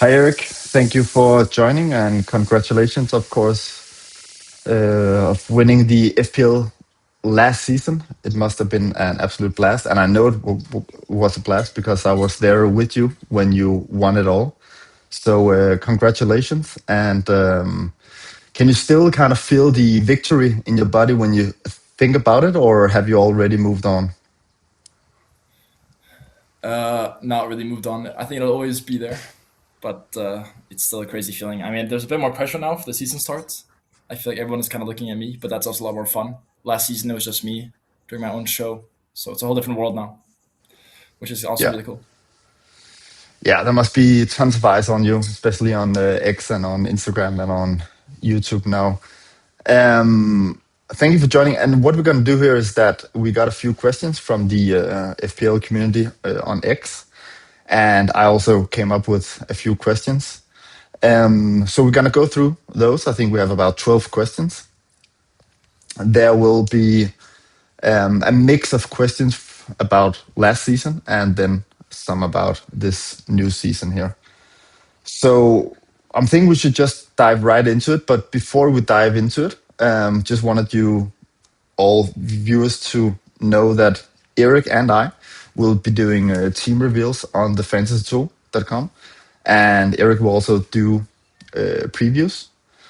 Hi, Eric. Thank you for joining and congratulations, of course, of winning the FPL last season. It must have been an absolute blast. And I know it was a blast because I was there with you when you won it all. So, congratulations. And can you still kind of feel the victory in your body when you think about it, or have you already moved on? Not really moved on. I think it'll always be there, but it's still a crazy feeling. I mean, there's a bit more pressure now for the season starts. I feel like everyone is kind of looking at me, but that's also a lot more fun. Last season it was just me doing my own show, so it's a whole different world now, which is also Yeah. really cool. Yeah, there must be tons of eyes on you, especially on X and on Instagram and on YouTube now. Thank you for joining. And what we're going to do here is that we got a few questions from the FPL community on X, and I also came up with a few questions. So we're going to go through those. I think we have about 12 questions. There will be a mix of questions about last season and then some about this new season here. So I'm thinking we should just dive right into it. But before we dive into it, just wanted you all viewers to know that Erik and I will be doing team reveals on thefantasytool.com, and Erik will also do previews.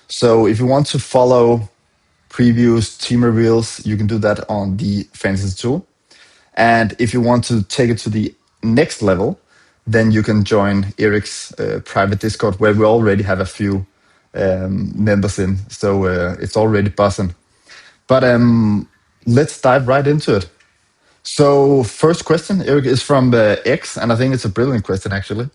So if you want to follow previews, team reveals, you can do that on the Fantasy Tool. And if you want to take it to the next level, then you can join Eric's private Discord, where we already have a few members in. So it's already buzzing. But let's dive right into it. So, first question, Eric, is from X, and I think it's a brilliant question, actually.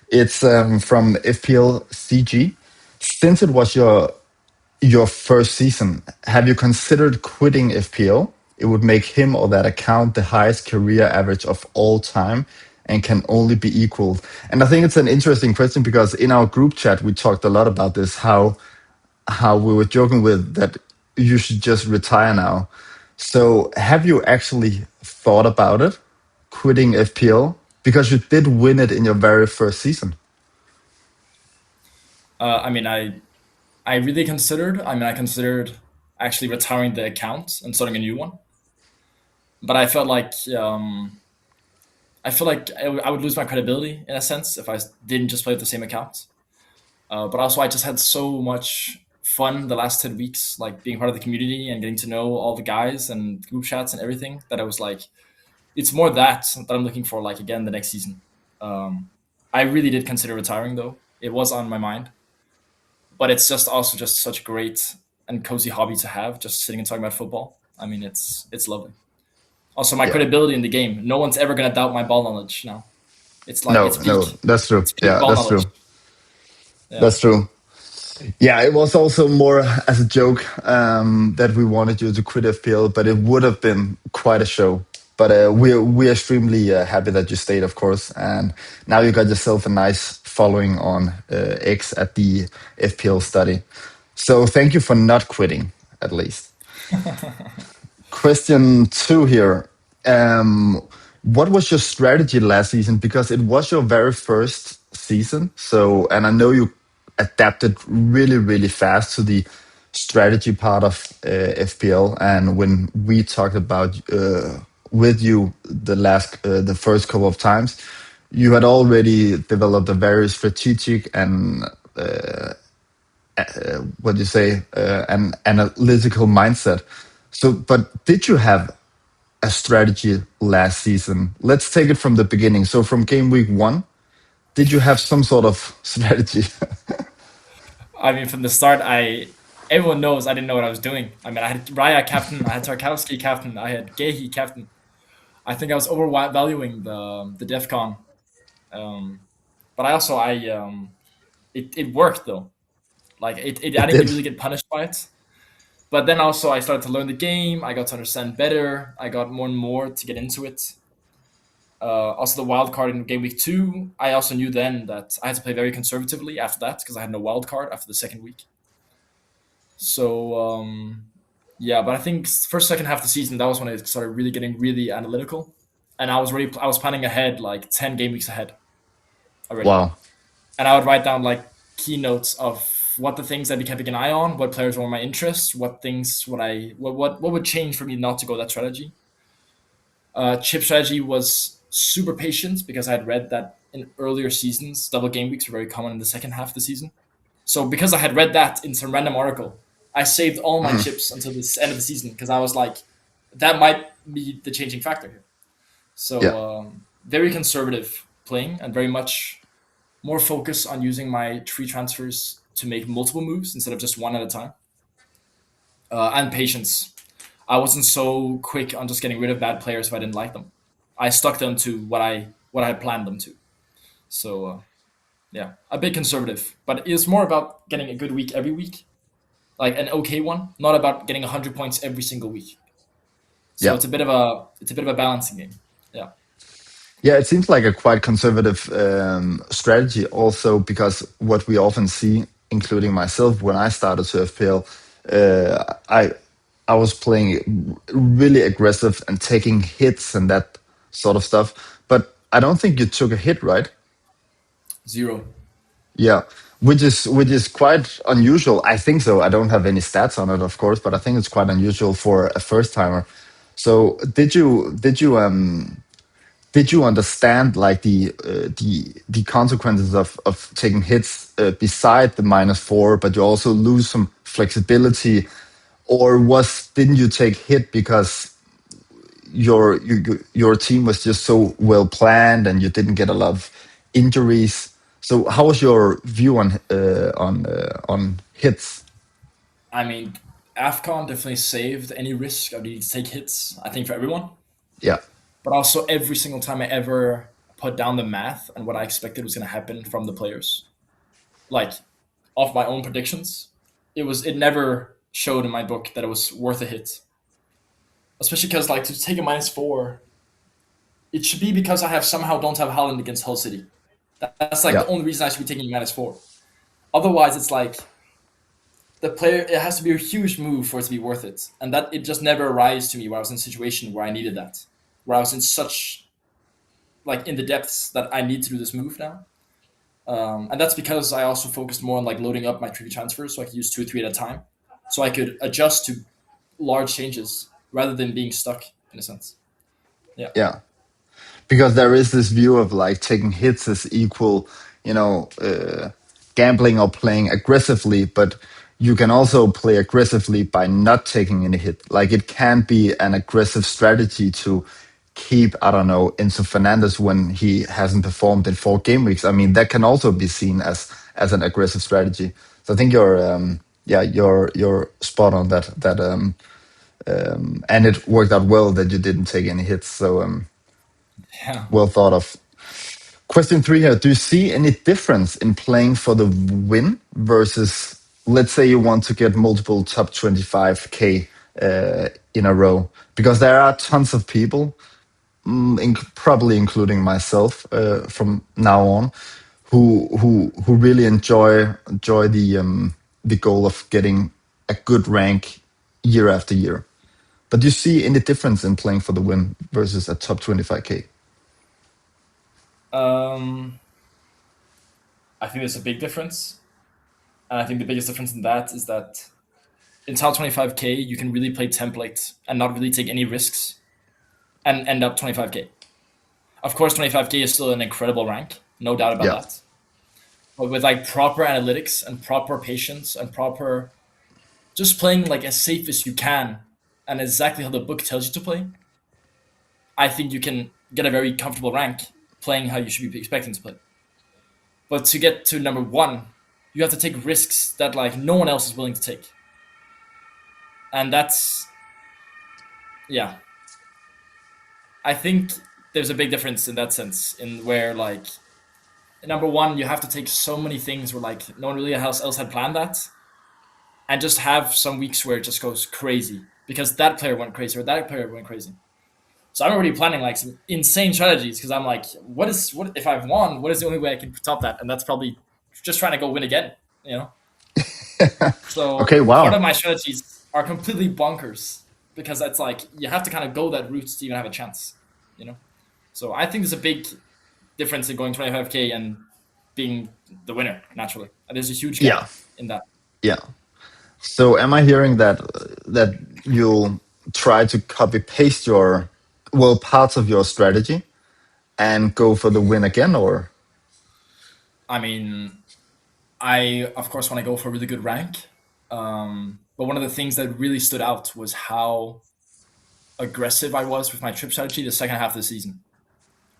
It's from FPL CG. Since it was your first season, have you considered quitting FPL? It would make him or that account the highest career average of all time and can only be equaled. And I think it's an interesting question because in our group chat we talked a lot about this, how we were joking with that you should just retire now. So have you actually thought about it, quitting FPL? Because you did win it in your very first season. I mean, I really considered. I mean, I considered actually retiring the account and starting a new one, but I feel like I would lose my credibility in a sense if I didn't just play with the same account. But also, I just had so much fun the last 10 weeks, like being part of the community and getting to know all the guys and group chats and everything. That I was like, it's more that I'm looking for. Like again, the next season. I really did consider retiring though. It was on my mind, but it's just also just such a great and cozy hobby to have, just sitting and talking about football. I mean, it's lovely. Also, my Yeah. credibility in the game. No one's ever gonna doubt my ball knowledge now. It's like No, no, that's true. it's peak Yeah, ball that's knowledge. true. Yeah. That's true. Yeah, it was also more as a joke that we wanted you to quit FPL, but it would have been quite a show. But we're extremely happy that you stayed, of course, and now you got yourself a nice following on X at the FPL study. So thank you for not quitting, at least. Question two here. Um, what was your strategy last season? Because it was your very first season. So, and I know you adapted really, really fast to the strategy part of FPL. And when we talked about with you the first couple of times, you had already developed a very strategic and what do you say, an analytical mindset. So, but did you have a strategy last season? Let's take it from the beginning. So, from game week one, did you have some sort of strategy? I mean, from the start, I everyone knows I didn't know what I was doing. I mean, I had Raya captain, I had Tarkowski captain, I had Gehi captain. I think I was overvaluing the DefCon, um, but I also it worked though. Like I It didn't did. really get punished by it. But then also I started to learn the game. I got to understand better. I got more and more to get into it. Also, the wild card in game week two, I also knew then that I had to play very conservatively after that because I had no wild card after the second week. So yeah, but I think first second half of the season that was when it started really getting really analytical, and I was planning ahead like 10 game weeks ahead already. Wow. and I would write down like keynotes of what the things I'd be keeping an eye on, what players were my interests, what things would what would change for me not to go that strategy. Chip strategy was super patient because I had read that in earlier seasons, double game weeks were very common in the second half of the season. So because I had read that in some random article, I saved all my Mhm. chips until the end of the season because I was like, that might be the changing factor here. Yeah. So very conservative playing and very much more focus on using my tree transfers to make multiple moves instead of just one at a time. And patience. I wasn't so quick on just getting rid of bad players if I didn't like them. I stuck them to what I had planned them to. So yeah, a bit conservative, but it's more about getting a good week every week, like an okay one, not about getting 100 points every single week. So Yeah. it's a bit of a balancing game. Yeah. Yeah, it seems like a quite conservative strategy also because what we often see, including myself, when I started to FPL, I was playing really aggressive and taking hits and that sort of stuff. But I don't think you took a hit, right? Zero. Yeah, which is quite unusual. I think so. I don't have any stats on it, of course, but I think it's quite unusual for a first timer. So did you understand like the consequences of taking hits beside the -4, but you also lose some flexibility, or was didn't you take hit because your team was just so well planned and you didn't get a lot of injuries? So how was your view on hits? I mean, AFCON definitely saved any risk of needing to take hits. I think for everyone, Yeah, but also every single time I ever put down the math and what I expected was going to happen from the players, like off my own predictions, it never showed in my book that it was worth a hit. Especially because like to take a -4, it should be because I have somehow don't have Haaland against Hull City. That's like yeah, the only reason I should be taking -4. Otherwise, it's like the player. It has to be a huge move for it to be worth it, and that it just never arrives to me where I was in a situation where I needed that, where I was in such like in the depths that I need to do this move now. And that's because I also focused more on like loading up my tree transfers so I could use two or three at a time, so I could adjust to large changes rather than being stuck in a sense. Yeah. yeah. Because there is this view of like taking hits as equal, gambling or playing aggressively, but you can also play aggressively by not taking any hit. Like it can be an aggressive strategy to keep, I don't know, Enzo Fernandez when he hasn't performed in 4 game weeks. I mean, that can also be seen as an aggressive strategy. So I think you're spot on that, and it worked out well that you didn't take any hits. So Yeah. well thought of. Question 3 here. Do you see any difference in playing for the win versus, let's say, you want to get multiple top 25K in a row? Because there are tons of people, probably including myself from now on, who really enjoy the goal of getting a good rank year after year. But do you see any difference in playing for the win versus a top 25K? Um, I think there's a big difference, and I think the biggest difference in that is that in top 25K you can really play template and not really take any risks and end up 25K. Of course, 25K is still an incredible rank, no doubt about Yeah, that. But with like proper analytics and proper patience and proper just playing like as safe as you can and exactly how the book tells you to play, I think you can get a very comfortable rank playing how you should be expecting to play. But to get to number one, you have to take risks that like no one else is willing to take, and that's yeah. I think there's a big difference in that sense, in where like number one, you have to take so many things where like no one really else had planned that, and just have some weeks where it just goes crazy because that player went crazy or that player went crazy. So I'm already planning like some insane strategies because I'm like, what if I've won? What is the only way I can top that? And that's probably just trying to go win again, you know. okay, So part wow. of my strategies are completely bonkers because that's like you have to kind of go that route to even have a chance, you know. So I think there's a big difference in going 25K and being the winner naturally. And there's a huge Yeah, gap in that. yeah. So am I hearing that you'll try to copy paste your parts of your strategy and go for the win again, or I mean, I of course want to go for a really good rank, but one of the things that really stood out was how aggressive I was with my trip strategy the second half of the season.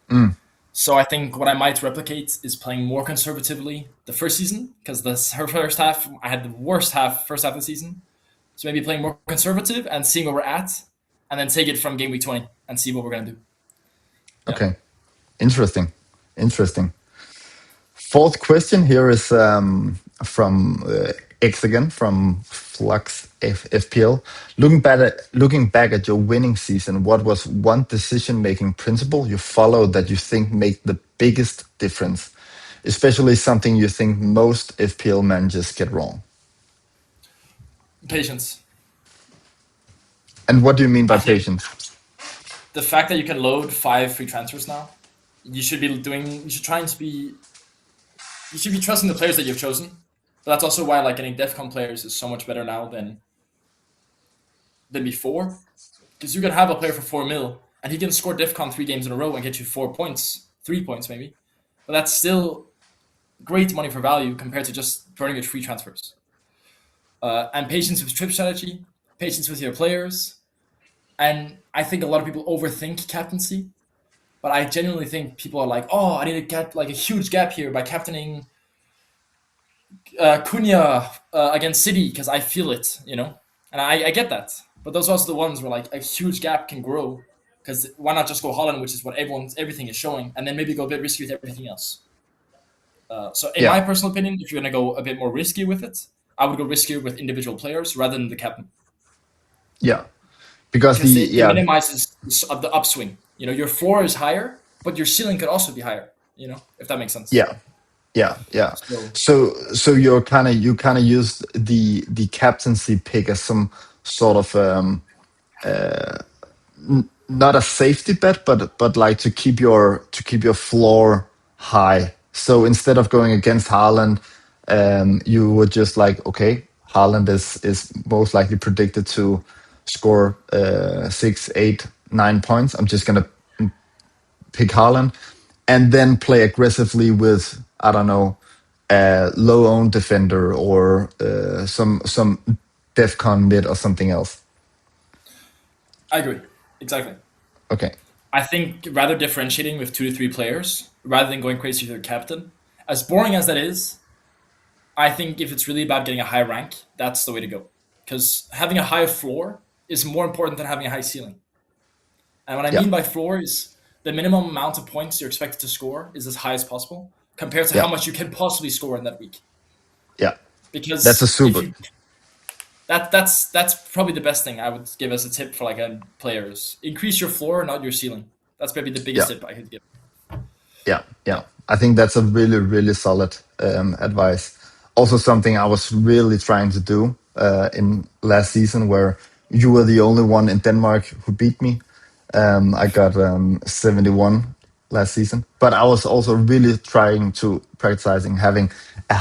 mm, So I think what I might replicate is playing more conservatively the first season because her first half I had the worst first half of the season. So maybe playing more conservative and seeing where we're at, and then take it from game week 20 and see what we're gonna do. Yeah, okay, interesting, interesting. Fourth question here is from X again from Flux FPL. Looking back at your winning season, what was one decision making principle you followed that you think made the biggest difference, especially something you think most FPL managers get wrong? patience. And what do you mean by I think patience? the fact that you can load 5 free transfers now, you should be doing. You should try and be. You should be trusting the players that you've chosen. But that's also why like getting DefCon players is so much better now than before. Because you can have a player for 4 mil and he can score DefCon 3 games in a row and get you 4 points, 3 points maybe. But that's still great money for value compared to just burning your free transfers. And patience with trip strategy, patience with your players, and I think a lot of people overthink captaincy. But I genuinely think people are like, oh, I need to get like a huge gap here by captaining Cunha against City because I feel it, and I get that. But those are also the ones where like a huge gap can grow. Because why not just go Haaland, which is what everything is showing, and then maybe go a bit risky with everything else. So, in Yeah, my personal opinion, if you're going to go a bit more risky with it, I would go riskier with individual players rather than the captain yeah, because because the it yeah minimizes the upswing. Your floor is higher, but your ceiling could also be higher. If that makes sense. yeah yeah yeah. So So you kind of use the captaincy pick as some sort of not a safety bet, but like to keep your floor high. So instead of going against Haaland, you would just like, okay, Haaland is most likely predicted to score 6, 8, 9 points. I'm just gonna pick Haaland, and then play aggressively with, I don't know, a low owned defender or some DefCon mid or something else. I agree exactly. Okay. I think rather differentiating with 2 to 3 players rather than going crazy with your captain. As boring as that is, I think if it's really about getting a high rank, that's the way to go. Because having a high floor is more important than having a high ceiling. And what I Yeah. mean by floor is the minimum amount of points you're expected to score is as high as possible compared to Yeah. how much you can possibly score in that week. Yeah. That's a Because if super. you that's probably the best thing I would give as a tip for like a players. Increase your floor, not your ceiling. That's maybe the biggest Yeah. tip I could give. Yeah. Yeah. Yeah. I think that's a really, really solid advice. Also, something I was really trying to do in last season, where you were the only one in Denmark who beat me. I got 71 last season, but I was also really trying to practicing having a,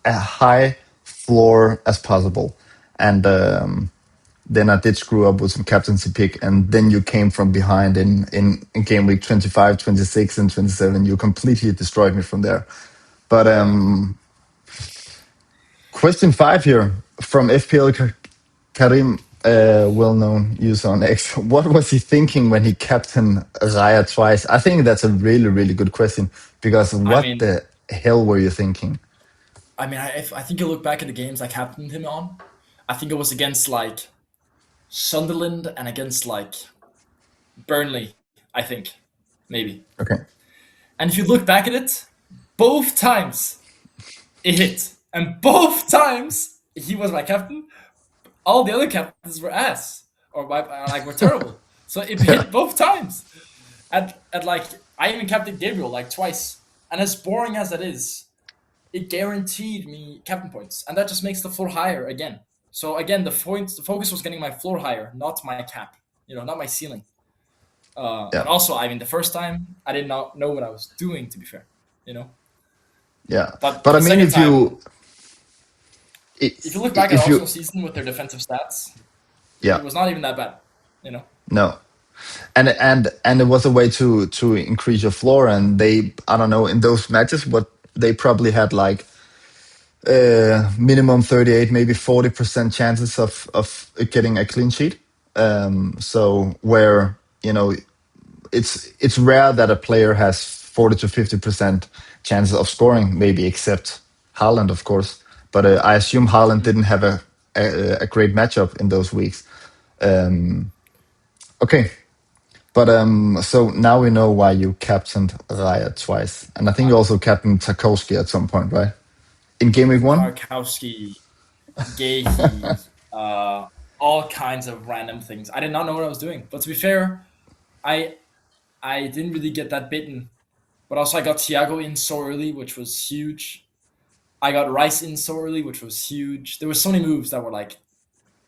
a high floor as possible. And then I did screw up with some captaincy pick, and then you came from behind in game week 25, 26, and 27. You completely destroyed me from there. But Yeah. question 5 here from FPL Karim, well-known user on X. What was he thinking when he captained Raya twice? I think that's a really, really good question, because I what mean, the hell were you thinking? I think you look back at the games I captained him on. I think it was against like Sunderland and against like Burnley. I think maybe. Okay. And if you look back at it, both times it hit, and both times he was my captain. All the other captains were ass like were terrible. So it Yeah. hit both times. And like I even captained Gabriel like twice. And as boring as that is, it guaranteed me captain points, and that just makes the floor higher again. So again, the focus was getting my floor higher, not my cap. Not my ceiling. Yeah. But also, I mean, the first time I did not know what I was doing. To be fair, you know. Yeah, But but I the mean, second time, if you look back at if you, Arsenal season with their defensive stats, yeah, it was not even that bad. You know. no, and it was a way to increase your floor, and they, I don't know, in those matches, what they probably had like minimum 38, maybe 40% chances of getting a clean sheet. So where, you know, it's rare that a player has 40 to 50% chances of scoring, maybe except Haaland, of course. But I assume Haaland didn't have a great matchup in those weeks. Okay, but so now we know why you captained Raya twice, and I think you Uh, also captained Tarkowski at some point, right? In game week one. Tarkowski, Gahey, all kinds of random things. I did not know what I was doing. But to be fair, I I didn't really get that bitten. But also I got Thiago in so early, which was huge. I got Rice in so early, which was huge. There were so many moves that were like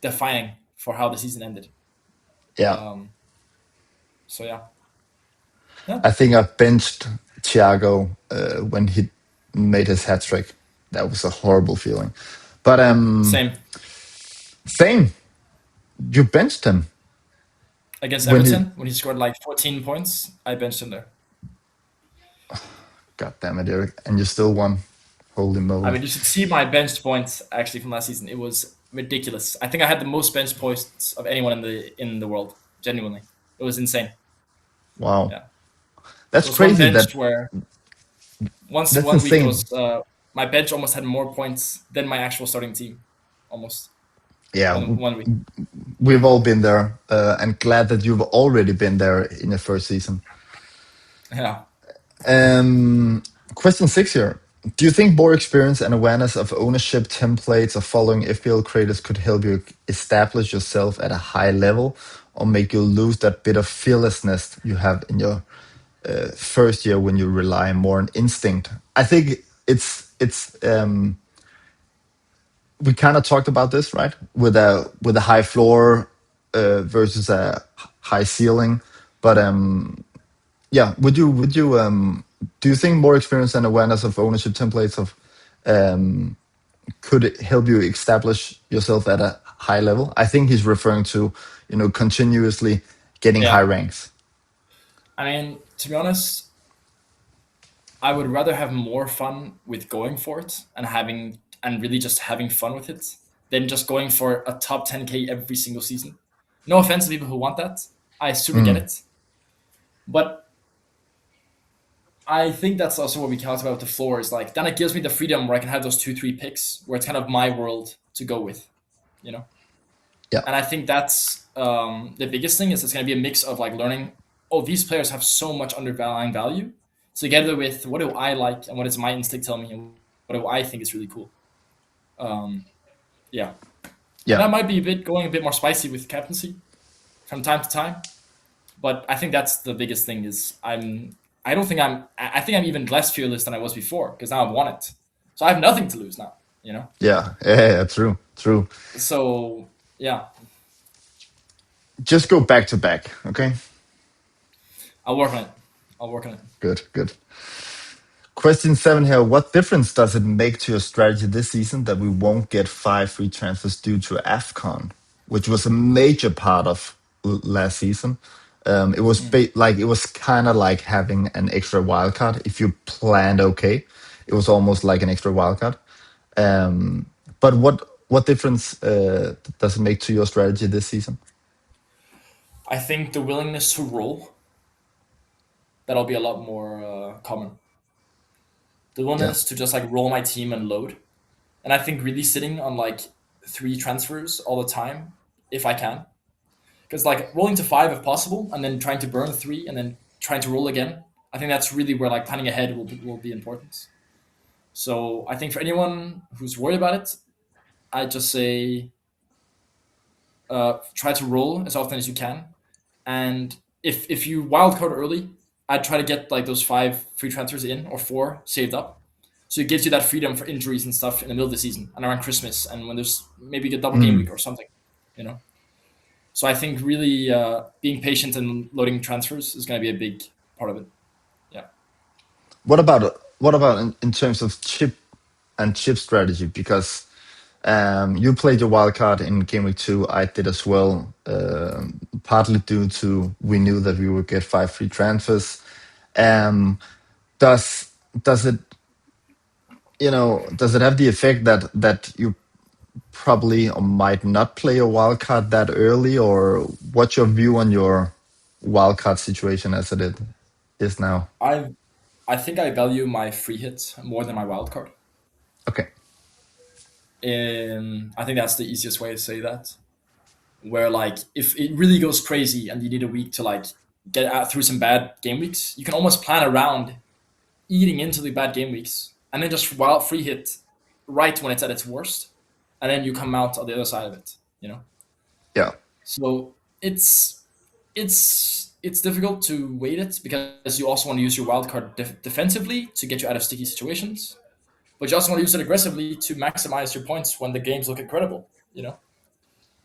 defining for how the season ended. Yeah, Um, so yeah, yeah, I think I benched Thiago when he made his hat trick. That was a horrible feeling. But same same, you benched him against when he. Everton when he scored like 14 points. I benched him there. God damn it, Eric, and you still won. Holy I moly! mean, you should see my bench points actually from last season. It was ridiculous. I think I had the most bench points of anyone in the world. Genuinely, it was insane. Wow, Yeah, that's there was one crazy. bench where once That's one week there insane. was my bench almost had more points than my actual starting team, almost Yeah, one week. we've all been there, and glad that you've already been there in your first season. Yeah, Um, Question six here. Do you think more experience and awareness of ownership templates of following FPL creators could help you establish yourself at a high level or make you lose that bit of fearlessness you have in your first year when you rely more on instinct? I think we kind of talked about this, right? With a high floor versus a high ceiling, but yeah, would you do you think more experience and awareness of ownership templates of could it help you establish yourself at a high level? I think he's referring to, continuously getting high yeah. ranks. I mean, to be honest, I would rather have more fun with going for it and really just having fun with it than just going for a top 10K every single season. No offense to people who want that. I super get Mm, it. But I think that's also what we talked about with the floor is like then it gives me the freedom where I can have those two, three picks where it's kind of my world to go with, you know? yeah, And I think that's the biggest thing is it's going to be a mix of like learning, oh, these players have so much underlying value together with what do I like and what does my instinct tell me and what do I think is really cool. Um, yeah. And yeah, that might be going a bit more spicy with captaincy from time to time. But I think that's the biggest thing is I don't think I think I'm even less fearless than I was before because now I've won it. So I have nothing to lose now, you know? yeah, yeah. True, true. So yeah, Just go back to back. Okay, I'll work on it. I'll work on it. good, good. Question seven here. What difference does it make to your strategy this season that we won't get five free transfers due to AFCON, which was a major part of last season? It was Mm. like it was kind of like having an extra wild card if you planned okay. It was almost like an extra wild card. Um, but what difference does it make to your strategy this season? I think the willingness to roll that'll be a lot more common. The Yeah. willingness to just like roll my team and load, and I think really sitting on like three transfers all the time if I can, because like rolling to five if possible, and then trying to burn three, and then trying to roll again. I think that's really where like planning ahead will be important. So I think for anyone who's worried about it, I just say try to roll as often as you can, and if you wildcard early, I'd try to get like those five free transfers in or four saved up. So it gives you that freedom for injuries and stuff in the middle of the season and around Christmas and when there's maybe a double game Mm. week or something, you know. So I think really being patient and loading transfers is going to be a big part of it. Yeah. What about? what about in terms of chip strategy? Because you played your wild card in game week 2. I did as well, partly due to we knew that we would get 5 free transfers. Um, does does it does it have the effect that you probably or might not play a wild card that early, or what's your view on your wild card situation as is now? I I think I value my free hit more than my wild card. Okay. I think that's the easiest way to say that. Where like if it really goes crazy and you need a week to like get out through some bad game weeks, you can almost plan around eating into the bad game weeks and then just wild free hit right when it's at its worst, and then you come out on the other side of it. You know, Yeah. so it's difficult to weight it because you also want to use your wild card defensively to get you out of sticky situations, but you also want to use it aggressively to maximize your points when the games look incredible. You know,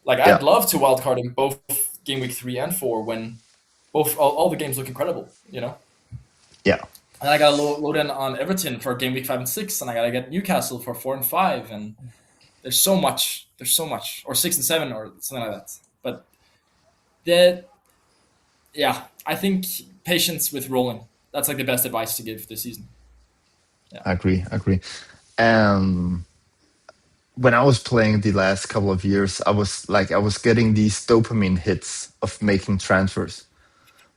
like Yeah. I'd love to wildcard in both game week 3 and 4 when both all the games look incredible. You know, Yeah. and I gotta load in on Everton for game week 5 and 6, and I gotta get Newcastle for 4 and 5, and there's so much, or 6 and 7, or something like that. But the yeah, I think patience with rolling. That's like the best advice to give this season. Yeah, I agree. I agree. Um, when I was playing the last couple of years, I was getting these dopamine hits of making transfers.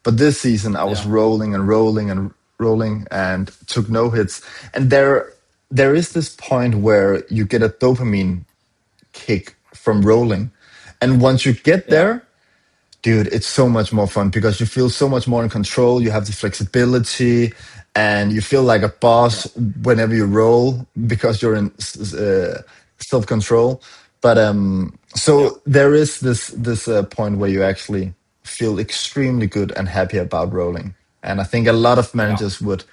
But this season, I was yeah, rolling and rolling and rolling and took no hits. And there is this point where you get a dopamine kick from rolling, and once you get yeah, there, dude, it's so much more fun because you feel so much more in control. You have the flexibility, and you feel like a yeah, boss whenever you roll because you're in self control. But yeah, so there is this point where you actually feel extremely good and happy about rolling. And I think a lot of yeah, managers would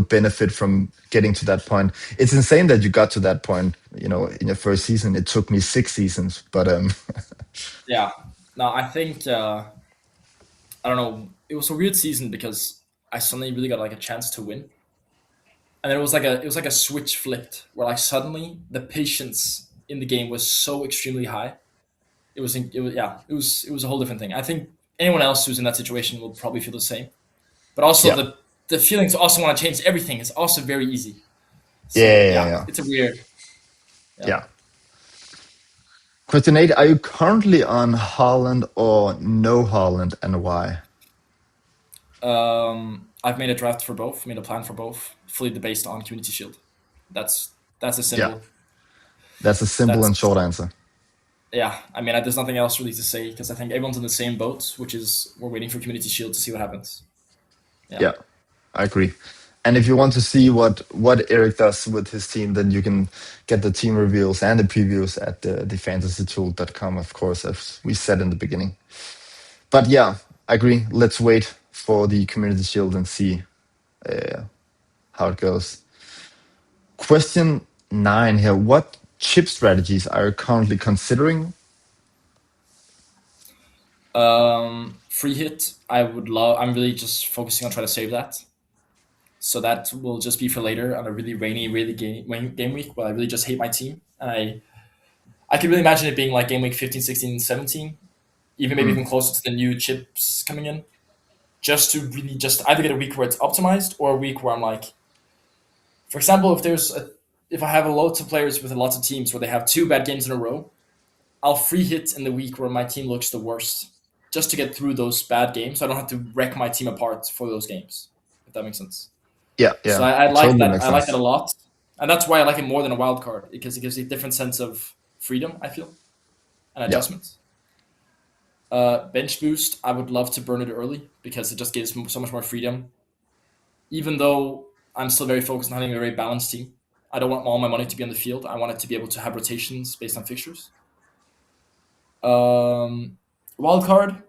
benefit from getting to that point. It's insane that you got to that point. In your first season, it took me 6 seasons, but yeah. No, I think I don't know. It was a weird season because I suddenly really got like a chance to win, and it was like a switch flipped where like suddenly the patience in the game was so extremely high. It was a whole different thing. I think anyone else who's in that situation will probably feel the same. But also yeah, the feeling to also want to change everything is also very easy. yeah, So yeah, yeah, yeah. it's a weird. Yeah. Yeah. Question 8, are you currently on Haaland or no Haaland, and why? I've made a draft for both, made a plan for both, fully based on Community Shield. That's a Yeah, symbol. that's a simple and That's short answer. yeah. I mean, there's nothing else really to say because I think everyone's in the same boat, which is we're waiting for Community Shield to see what happens. Yeah, Yeah, I agree. And if you want to see what Eric does with his team, then you can get the team reveals and the previews at thefantasytool.com, of course, as we said in the beginning. But yeah, I agree. Let's wait for the Community Shield and see how it goes. Question 9 here. What chip strategies are you currently considering? free hit. I would love. I'm really just focusing on trying to save that. So that will just be for later on a really rainy, really game week where I really just hate my team. And I could really imagine it being like game week 15, 16, 17, even maybe Mm, even closer to the new chips coming in, just to really just either get a week where it's optimized or a week where I'm like, for example, if I have a lots of players with lots of teams where they have 2 bad games in a row, I'll free hit in the week where my team looks the worst, just to get through those bad games. So I don't have to wreck my team apart for those games, if that makes sense. yeah, So yeah, I it like totally that. makes I like that a sense. lot, and that's why I like it more than a wild card because it gives you a different sense of freedom. I feel and Yeah, adjustments. Bench boost. I would love to burn it early because it just gives so much more freedom. Even though I'm still very focused on having a very balanced team, I don't want all my money to be on the field. I want it to be able to have rotations based on fixtures. Um, Wild card.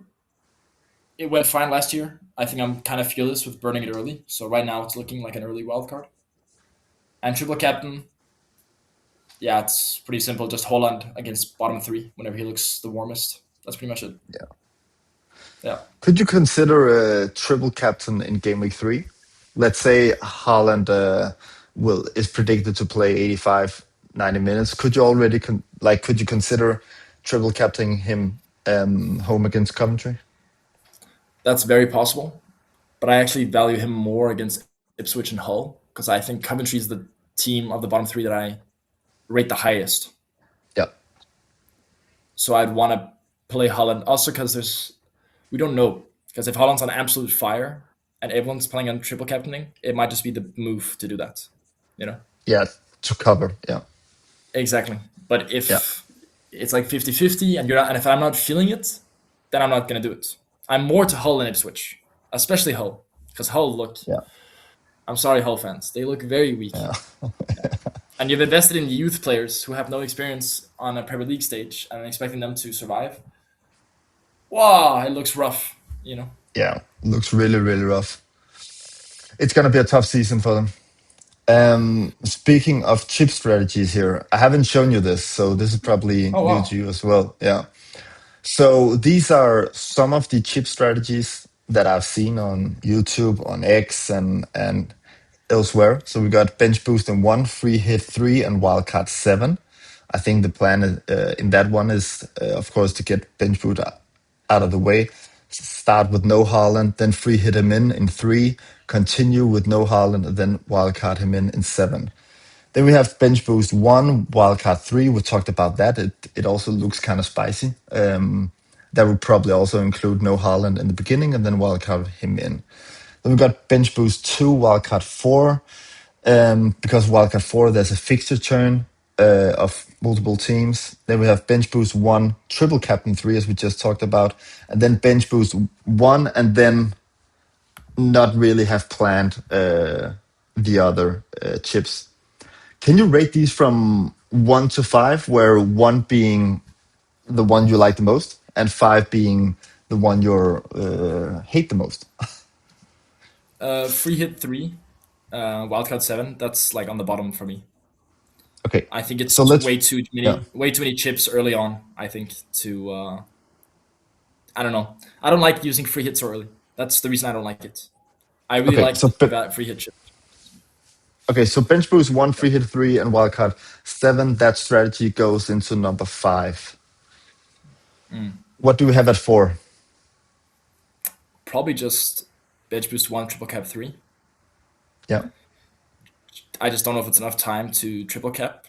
It went fine last year. I think I'm kind of fearless with burning it early. So right now it's looking like an early wild card. And triple captain. Yeah, it's pretty simple. Just Haaland against bottom 3 whenever he looks the warmest. That's pretty much it. yeah. Yeah. Could you consider a triple captain in game week 3? Let's say Haaland will is predicted to play 85, 90 minutes. Could you already could you consider triple captaining him home against Coventry? That's very possible, but I actually value him more against Ipswich and Hull because I think Coventry is the team of the bottom three that I rate the highest. Yeah, So I'd want to play Haaland also because we don't know, because if Haaland's on absolute fire and everyone's playing on triple captaining, it might just be the move to do that. You know. yeah, to cover. Yeah, Exactly. But yeah, if it's like 50-50 and you're not, and if I'm not feeling it, then I'm not gonna do it. I'm more to Hull and Ipswich, especially Hull, because Hull look. yeah, I'm sorry, Hull fans. They look very weak. yeah, Yeah. And you've invested in youth players who have no experience on a Premier League stage and expecting them to survive. Wow, it looks rough. You know. yeah. Looks really, really rough. It's gonna be a tough season for them. Speaking of chip strategies here, I haven't shown you this, so this is probably Oh new to wow. you as well. Yeah. So these are some of the chip strategies that I've seen on YouTube, on X, and elsewhere. So we got bench boost in one, free hit three, and wildcard seven. I think the plan in that one is, of course, to get bench boost out of the way. Start with no Haaland, then free hit him in three. Continue with no Haaland, and then wildcard him in seven. Then we have bench boost one, wildcard three. We talked about that. It also looks kind of spicy. That would probably also include no Haaland in the beginning, and then wildcard him in. Then we got bench boost two, wildcard four. Because wildcard four, there's a fixture turn of multiple teams. Then we have bench boost one, triple captain three, as we just talked about, and then bench boost one, and then not really have planned the other chips. Can you rate these from one to five, where one being the one you like the most, and five being the one you hate the most? Free hit three, wildcard seven. That's like on the bottom for me. Okay, I think so it's let's yeah. way too many chips early on. I think to I don't know. I don't like using free hits so early. That's the reason I don't like it. I really Okay, like free hit chips. so bench boost one, free hit three, and wildcard seven. That strategy goes into number five. Mm. What do we have at four? Probably just bench boost one, triple cap three. Yeah, I just don't know if it's enough time to triple cap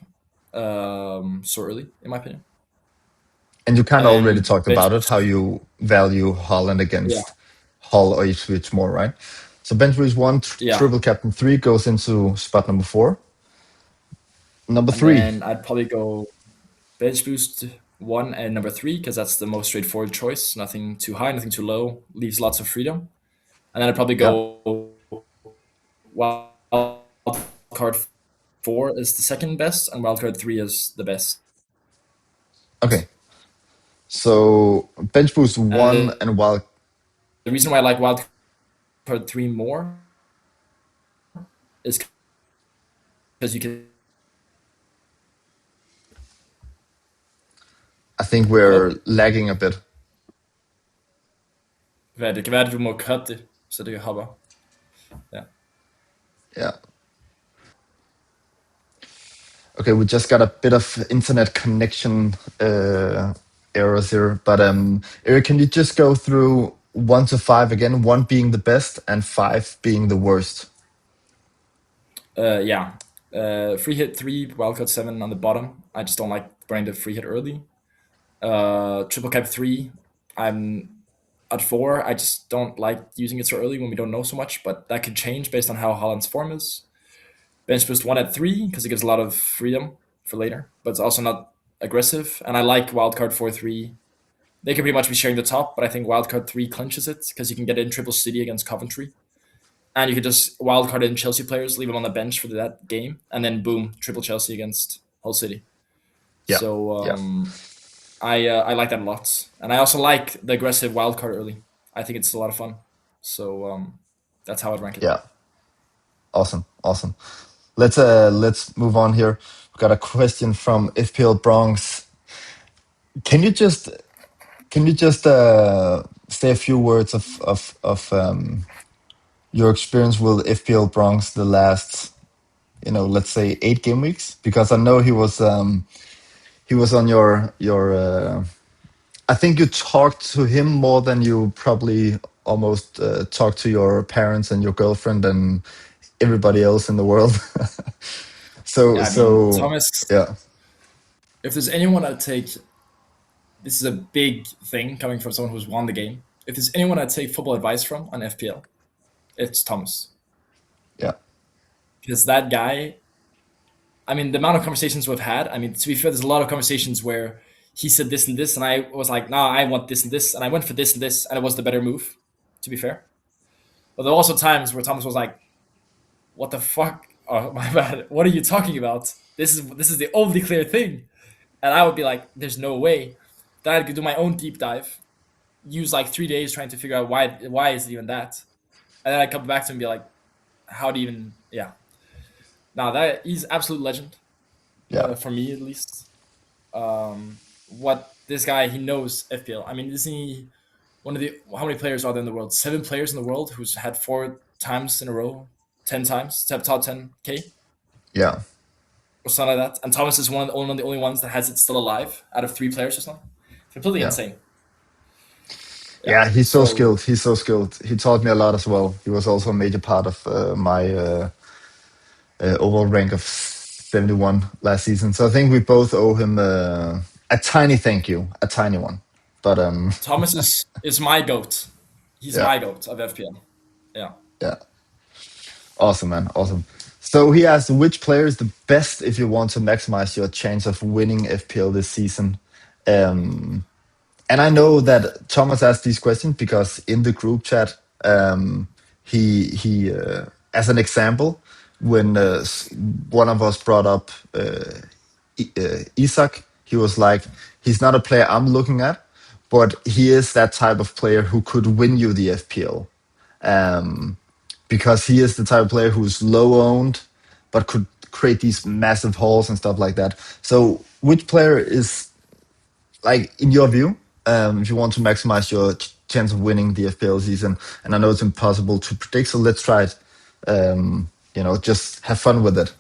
so early, in my opinion. and you kind of already And talked bench about it, how boost, you value Holland yeah, against Hull or Ipswich more, right? So bench boost one, yeah. triple captain three goes into spot number four. Number And three, then I'd probably go bench boost one and number three because that's the most straightforward choice. Nothing too high, nothing too low. Leaves lots of freedom. And then I'd probably yeah, go wild card four is the second best, and wild card three is the best. okay. So bench boost And one and wild. the reason why I like wild card three more is because you can. I think we're Hello? lagging a bit. Det kan være, at du må cutte det, så det hopper. Ja. Yeah. Okay, we just got a bit of internet connection errors here, but Eric, can you just go through one to five again? One being the best and five being the worst. Yeah. Free hit three, wildcard seven on the bottom. I just don't like burning the free hit early. Triple cap three, I'm at four. I just don't like using it so early when we don't know so much, but that could change based on how Haaland's form is. Bench boost one at three because it gives a lot of freedom for later, but it's also not aggressive. And I like wildcard four three. They can pretty much be sharing the top, but I think wildcard three clinches it because you can get in triple city against Coventry. And you could just wildcard in Chelsea players, leave them on the bench for that game, and then boom, triple Chelsea against Hull City. Yeah, So yeah, I like that a lot, and I also like the aggressive wildcard early. I think it's a lot of fun. So that's how I'd rank it. yeah. Awesome, awesome. Let's move on here. We've got a question from FPL Bronx. Can you just say a few words of your experience with FPL Bronx the last let's say 8 game weeks, because I know he was on your. I think you talked to him more than you probably almost talked to your parents and your girlfriend and everybody else in the world. so Yeah, I mean, so Thomas. yeah, If there's anyone I'd take, this is a big thing coming from someone who's won the game. If there's anyone I'd take football advice from on FPL, it's Thomas, yeah, because that guy. I mean, the amount of conversations we've had. I mean, to be fair, there's a lot of conversations where he said this and this, and I was like, "Nah, I want this and this," and I went for this and this, and it was the better move. To be fair, but there were also times where Thomas was like, "What the fuck? Oh my bad. What are you talking about? This is the only clear thing." And I would be like, "There's no way." Then I could do my own deep dive, use like 3 days trying to figure out why is it even that, and then I come back to him and be like, "How do you even?" Yeah. Now that he's absolute legend, yeah, for me at least. What this guy, he knows FPL. I mean, isn't he one of the, how many players are there in the world? 7 players in the world who's had 4 times in a row, 10 times to have top 10K yeah, or something like that. And Thomas is one of the only ones that has it still alive out of 3 players or something. Completely yeah. insane. Yeah. Yeah, he's so So skilled. He's so skilled. He taught me a lot as well. He was also a major part of my overall rank of 71 last season. So I think we both owe him a tiny thank you, a tiny one. But Thomas is my goat. He's yeah, my goat of FPL. Yeah. yeah, awesome, man, awesome. So he asked, which player is the best if you want to maximize your chance of winning FPL this season? Um, and I know that Thomas asked these questions because in the group chat, he as an example, when one of us brought up Isak, he was like, he's not a player I'm looking at, but he is that type of player who could win you the FPL. Because he is the type of player who's low owned, but could create these massive hauls and stuff like that. So, which player is, like, in your view, if you want to maximize your chance of winning the FPL season? And I know it's impossible to predict, so let's try it. Just have fun with it.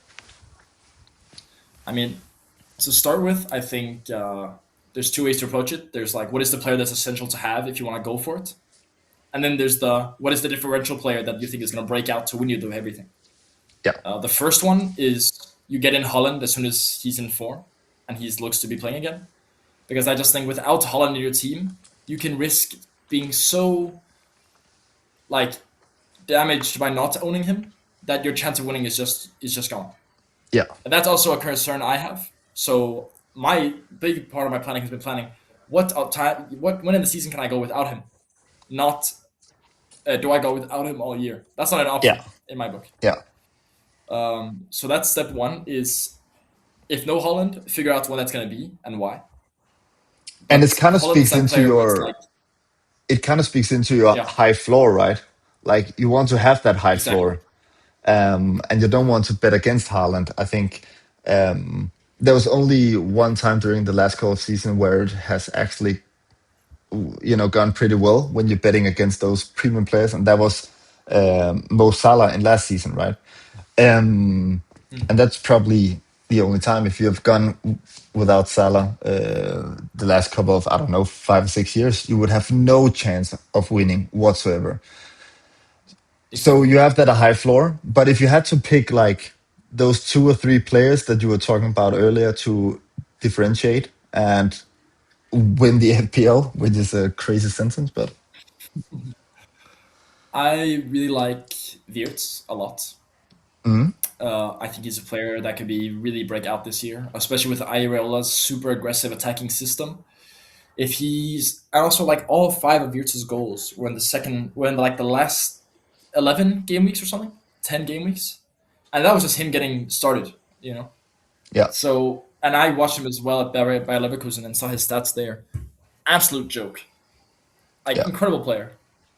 I mean, to start with, I think there's 2 ways to approach it. There's like, what is the player that's essential to have if you want to go for it? And then there's the, what is the differential player that you think is going to break out to win you the everything? Yeah, The first one is you get in Haaland as soon as he's in form and he looks to be playing again. Because I just think without Haaland in your team, you can risk being so like damaged by not owning him that your chance of winning is just gone. yeah, And that's also a concern I have. So my big part of my planning has been planning what when in the season can I go without him? Not do I go without him all year? That's not an yeah, option in my book. yeah. So that's step one is if no Holland, figure out when that's going to be and why. And But Holland is that player where it's like, it kind of speaks into your yeah, high floor, right? Like, you want to have that high exactly. floor, and you don't want to bet against Haaland. I think there was only one time during the last couple of season where it has actually, gone pretty well when you're betting against those premium players, and that was Mo Salah in last season, right? Um, and Mhm. that's probably the only time if you have gone without Salah the last couple of, I don't know, 5 or 6 years, you would have no chance of winning whatsoever. So Exactly. you have that a high floor, but if you had to pick like those 2 or 3 players that you were talking about earlier to differentiate and win the FPL, which is a crazy sentence, but I really like Wirtz a lot. mm, I think he's a player that could be really break out this year, especially with Aireola's super aggressive attacking system. If he's, I also like all 5 of Wirtz's goals were in like the last 11 game weeks or something, 10 game weeks, and that was just him getting started. You know, yeah, so and I watched him as well at Bayer Leverkusen and saw his stats there. Absolute joke, like yeah, incredible player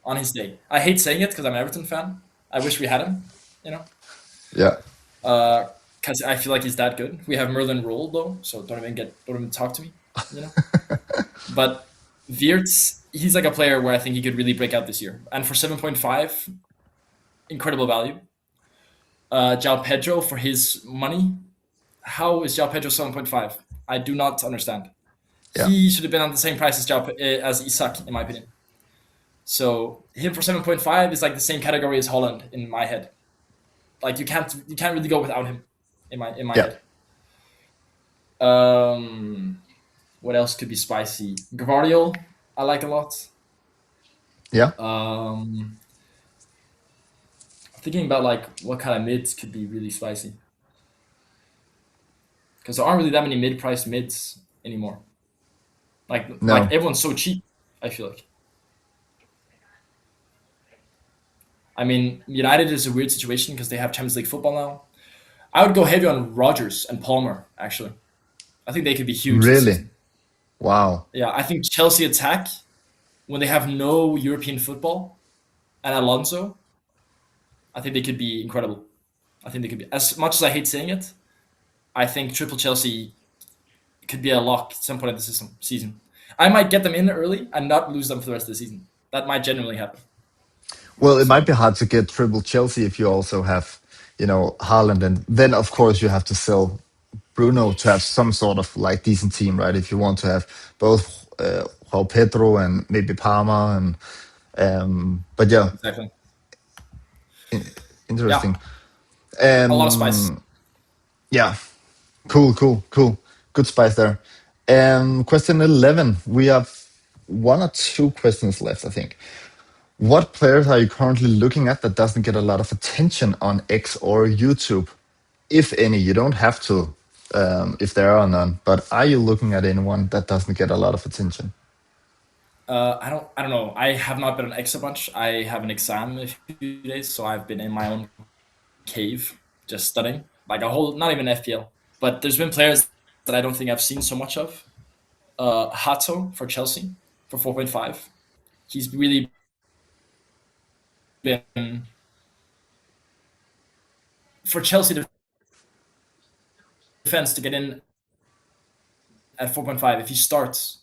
on his day. I hate saying it because I'm an Everton fan. I wish we had him. You know, yeah, because I feel like he's that good. We have Merlin Rule though, so don't even talk to me. You know, but Wirtz, he's like a player where I think he could really break out this year. And for 7.5, incredible value. João Pedro for his money. How is João Pedro 7.5? I do not understand. Yeah, He should have been on the same price as Isak, in my opinion. So him for 7.5 is like the same category as Haaland in my head. Like you can't really go without him in my yeah, head. What else could be spicy? Gavardiol, I like a lot. yeah. Um, Thinking about like what kind of mids could be really spicy because there aren't really that many mid-priced mids anymore. Like No, everyone's so cheap. I feel like. I mean, United is a weird situation because they have Champions League football now. I would go heavy on Rodgers and Palmer. Actually, I think they could be huge this really. season. Wow. Yeah, I think Chelsea attack when they have no European football and Alonso. I think they could be incredible. I think they could be as much as I hate saying it. I think Triple Chelsea could be a lock at some point in the season. I might get them in early and not lose them for the rest of the season. That might genuinely happen. Well, it might be So hard to get triple Chelsea if you also have, Haaland, and then of course you have to sell Bruno to have some sort of like decent team, right? If you want to have both João Pedro and maybe Parma, and but yeah, exactly. interesting. Yeah, a lot of spice. Yeah, cool, good spice there. Question 11. We have one or two questions left, I think. What players are you currently looking at that doesn't get a lot of attention on X or YouTube? If any, you don't have to, if there are none. But are you looking at anyone that doesn't get a lot of attention? I don't know. I have not been on X a bunch. I have an exam in a few days, so I've been in my own cave just studying like a whole. Not even FPL, but there's been players that I don't think I've seen so much of. Hato for Chelsea for 4.5. He's really been for Chelsea defense to get in at 4.5. If he starts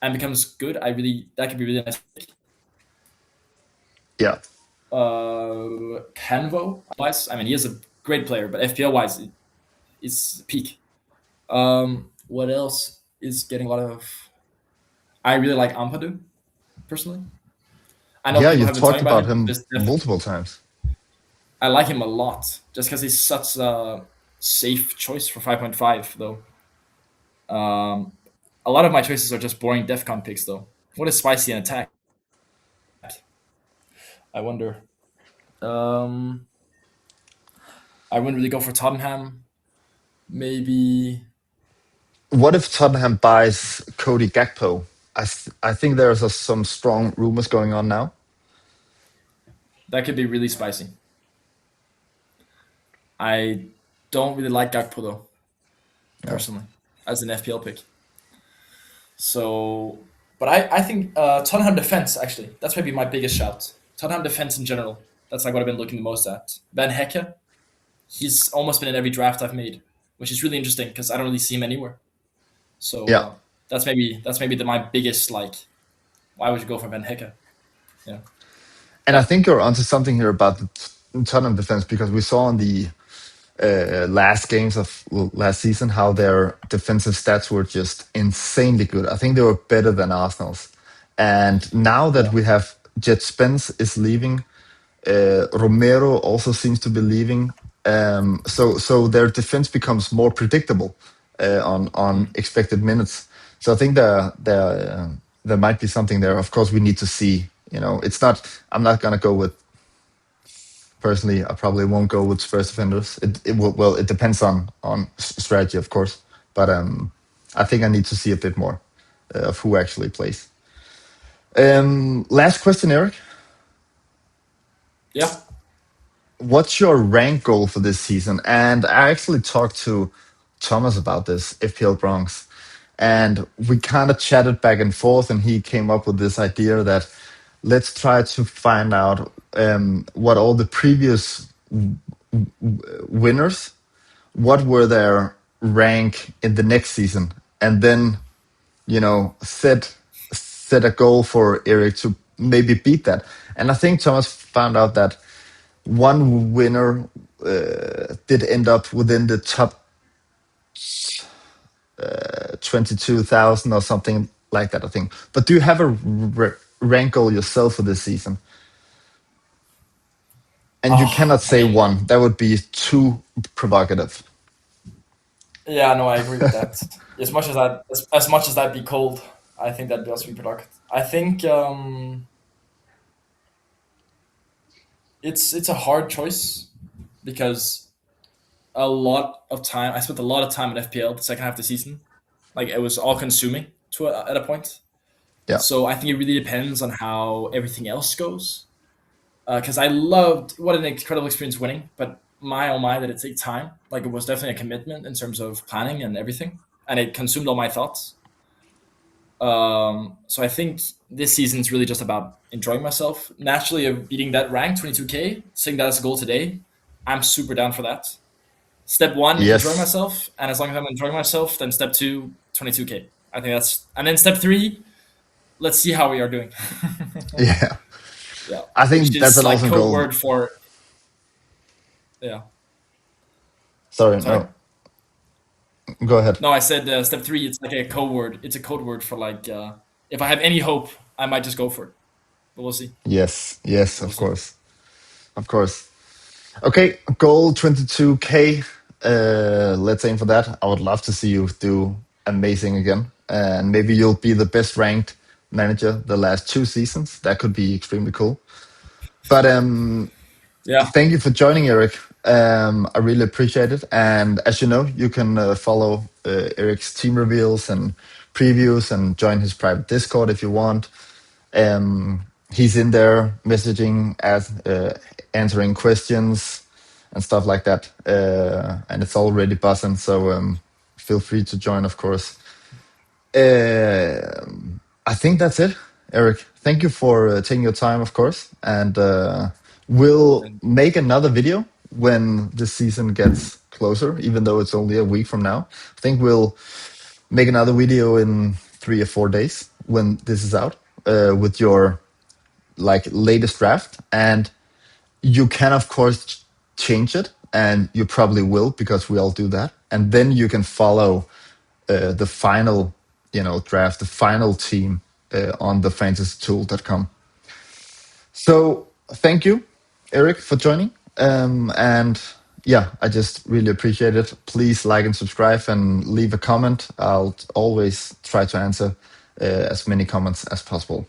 and becomes good, that could be really nice. Yeah, Canvo wise, I mean, he is a great player, but FPL wise, it's peak. What else is getting a lot of? I really like Ampadu personally. I know yeah, people you've have been talking talked about about him. him multiple times. I like him a lot just because he's such a safe choice for 5.5 though. Um, a lot of my choices are just boring DefCon picks though. What is spicy and attack? I wonder. Um, I wouldn't really go for Tottenham. Maybe What if Tottenham buys Cody Gakpo? I think there's some strong rumors going on now. that could be really spicy. I don't really like Gakpo though, No. personally, as an FPL pick. So, but I think Tottenham defense actually that's maybe my biggest shout. Tottenham defense in general. That's like what I've been looking the most at. Ben Hecke, he's almost been in every draft I've made, which is really interesting because I don't really see him anywhere. So Yeah. that's maybe my biggest like. Why would you go for Ben Hecke? Yeah, And I yeah, think you're onto something here about the Tottenham defense, because we saw in the last games of last season how their defensive stats were just insanely good. I think they were better than Arsenal's. And now that yeah. we have Jet Spence is leaving, Romero also seems to be leaving. So their defense becomes more predictable on Mm. expected minutes. So I think there might be something there. Of course, we need to see. It's not. I'm not gonna go with personally. I probably won't go with Spurs defenders. It will. Well, it depends on strategy, of course. But I think I need to see a bit more of who actually plays. Last question, Eric. Yeah. What's your rank goal for this season? And I actually talked to Thomas about this, FPL Bronx, and we kind of chatted back and forth, and he came up with this idea that let's try to find out what all the previous winners, what were their rank in the next season, and then set a goal for Eric to maybe beat that. And I think Thomas found out that one winner did end up within the top 22,000 or something like that, I think. But do you have a rank goal yourself for this season? And you cannot I say mean, one. That would be too provocative. yeah, no, I agree with that. As much as that'd be cold, I think that'd also be productive. I think it's a hard choice because I spent a lot of time at FPL the second half of the season. Like it was all consuming at a point. Yeah. So I think it really depends on how everything else goes. Because I loved what an incredible experience winning, but my oh my, did it take time? Like it was definitely a commitment in terms of planning and everything, and it consumed all my thoughts. So I think this season's really just about enjoying myself. Naturally, of beating that rank 22K, setting that as a goal today, I'm super down for that. Step one, enjoy Yes. myself, and as long as I'm enjoying myself, then step two, 22K. I think that's, and then step three, let's see how we are doing. Yeah. Yeah, I which think that's is an like awesome code goal. word for yeah. Sorry, Sorry. no. Go ahead. No, I said step three. It's like a code word. It's a code word for like if I have any hope, I might just go for it. But we'll see. Yes. Yes, But we'll of see. course. Of course. Okay, goal 22K. Let's aim for that. I would love to see you do amazing again. And maybe you'll be the best ranked manager the last 2 seasons. That could be extremely cool. But Yeah. thank you for joining, Erik. I really appreciate it. And as you know, you can follow Erik's team reveals and previews and join his private Discord if you want. He's in there messaging, answering questions and stuff like that. And it's already buzzing, so feel free to join, of course. I think that's it, Erik. Thank you for taking your time, of course. And we'll And make another video when the season gets closer, even though it's only a week from now. I think we'll make another video in 3 or 4 days when this is out with your like latest draft, and you can of course change it, and you probably will because we all do that, and then you can follow the final draft, the final team on the fantasytool.com. So thank you, Erik, for joining, and yeah, I just really appreciate it. Please like and subscribe and leave a comment. I'll always try to answer as many comments as possible.